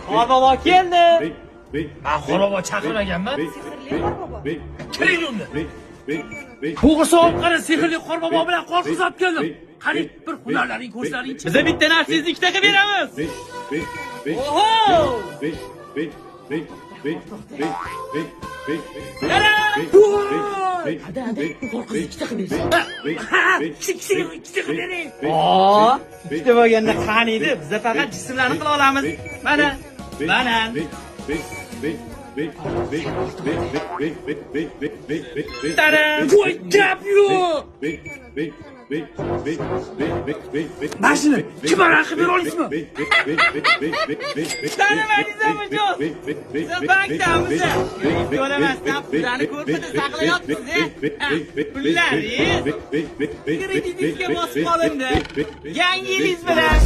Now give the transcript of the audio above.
Qorbobo keldi. Men Qorbobo chaqirmaganman. Sehrli Qorbobo. Kiring unda. To'g'risi olib qara, sehrli Qorbobo bilan qo'rqizib keldim. Qarang, bir hunarlaring ko'rsaringchi. Biza bitta narsangizni ikkita qilib beramiz. Oho! Hadi, qo'rqiz ikkita qilib bersin. Ikkita qilib bering. Ikkita bo'lganda qani edi. Biz faqat jismlarni qila olamiz. Mana. Taram! Voy, gap yo'q. Mashina kim qilib bera olasizmi? Tanimadingiz mijoz? Siz bankdamiz. Yo'lamasdan pullarni ko'rpada saqlayapsiz. Pullaringiz kreditingizga bosib qolindi. Yangi yiliz bilan.